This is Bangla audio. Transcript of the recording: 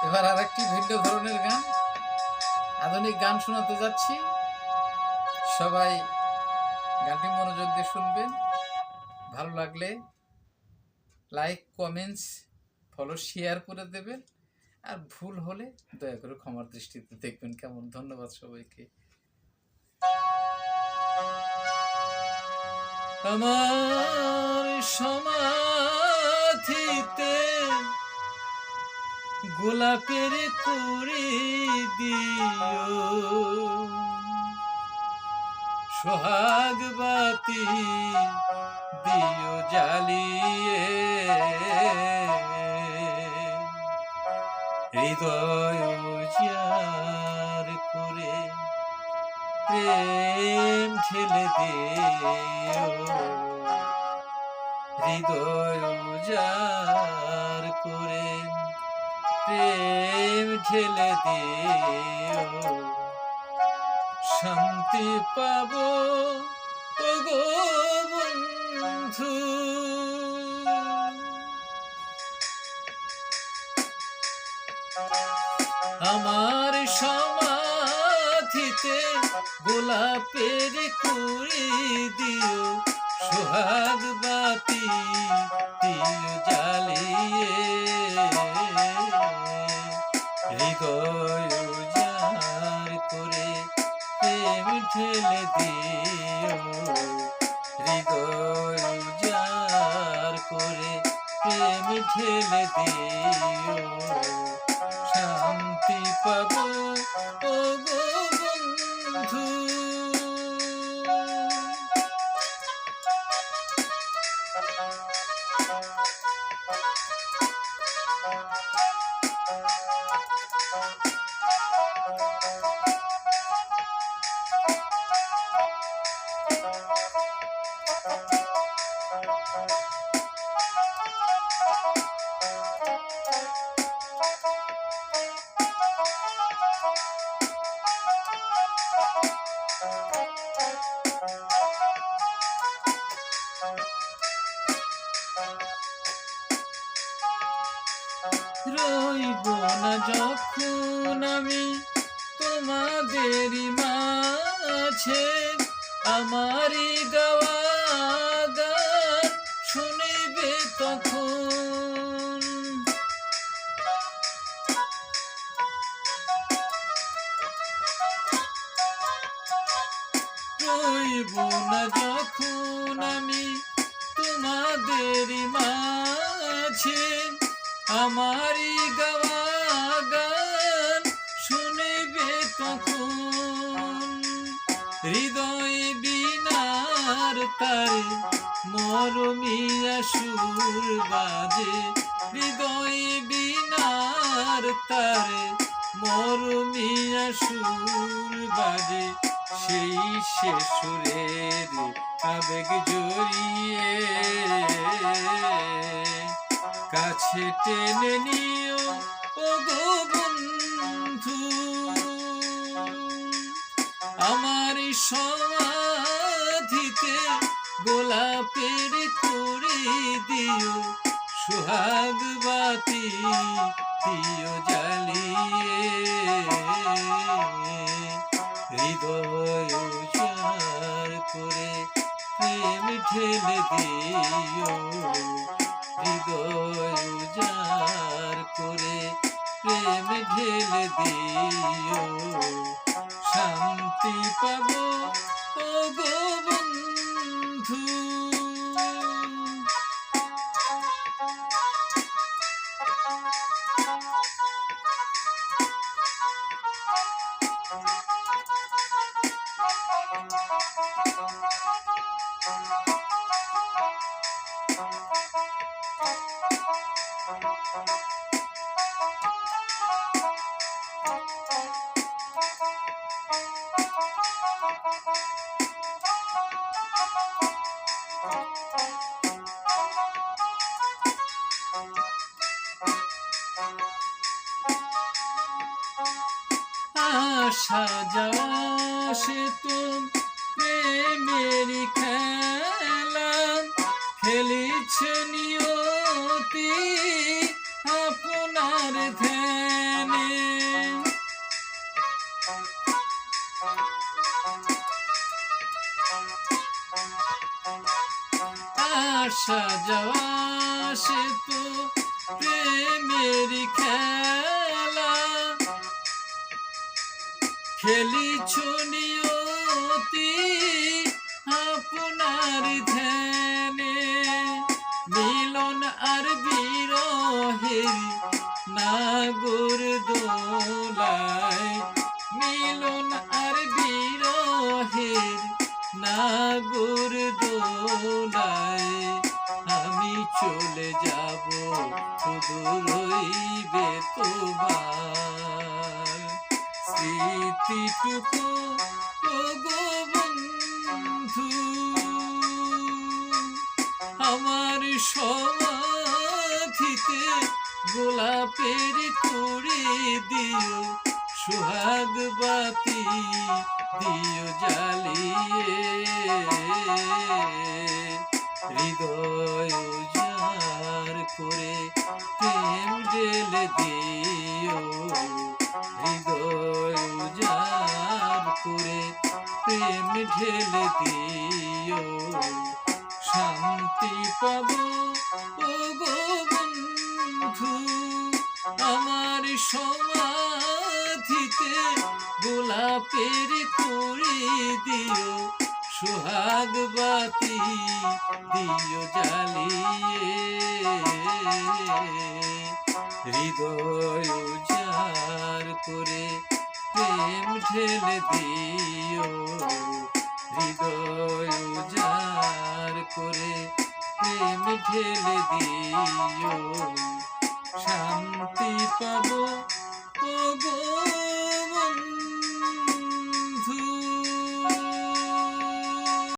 এবার আরেকটি ভিন্ন ধরনের গান, আধুনিক গান শোনাতে যাচ্ছি। সবাই গানটি মনোযোগ দিয়ে শুনবেন। ভালো লাগলে লাইক, কমেন্টস, ফলো, শেয়ার করে দেবেন। আর ভুল হলে দয়া করে ক্ষমার দৃষ্টিতে দেখবেন। কেমন? ধন্যবাদ সবাইকে। আমার সমাধিতে গোলাপের কুড়ি দিও, সোহাগ বাতি দিও জ্বালিয়ে, হৃদয় উজাড় করে প্রেম ঢেলে দিও, হৃদয় উজাড় করে প্রেম ঢেলে দিও, শান্তি পাবো ওগো বন্ধু। আমার সমাধিতে গোলাপের কুড়ি দিও, সোহাগ বাতি দিও জ্বালিয়ে, হৃদয় উজাড় করে প্রেম ঢেলে দিও, হৃদয় উজাড় করে প্রেম ঢেলে দিও, শান্তি পাবো ওগো বন্ধু। রইব না যখন আমি তোমাদেরই মাঝে, আমারই গাওয়া গান শুনিবে তখন, রইব না যখন আমি তোমাদেরই মাঝে, আমারই গাওয়া গান শুনিবে তখন, হৃদয় বিনার তারে মরমিয়া সুর বাজে, হৃদয় বিনার তারে মরমিয়া সুর বাজে, সেই সে সুরের আবেগ জড়িয়ে কাছে টেনে নিও ওগো বন্ধু। আমার সমাধিতে গোলাপের কুড়ি দিও, সোহাগ বাতি দিও জ্বালিয়ে, হৃদয় উজাড় করে প্রেম ঢেলে দিও, হৃদয় উজাড় করে প্রেম ঢেলে দিও, শান্তি পাবো ওগো বন্ধু। আসা যাওয়া সে তো প্রেমেরই খেলা, খেলিছে নিয়তি আপনার ধ্যান, আসা যাওয়া সে তো প্রেমের খেলা, খেলিছ নিয়তি আপনার ধ্যানে, মিলন আর বিরহের নাগর দোলায়, মিলন আর বিরহের নাগর দোলায়, আমি চলে যাব শুধু রইবে তোমার স্মৃতিটুকু ওগো বন্ধু, আমার সমাধিতে গোলাপের করে দিও, সোহাগ বাতি দিও জ্বালিয়ে, হৃদয় উজাড় করে প্রেম ঢেলে দিও, হৃদয় উজাড় করে প্রেম ঢেলে দিও, শান্তি পাবো ওগো বন্ধু, আমার সমাধিতে গোলাপের করে দিও, সোহাগ বাতি দিও জ্বালিয়ে, হৃদয় উজাড় করে প্রেম ঢেলে দিও, হৃদয় উজাড় করে প্রেম ঢেলে দিও, শান্তি পাবো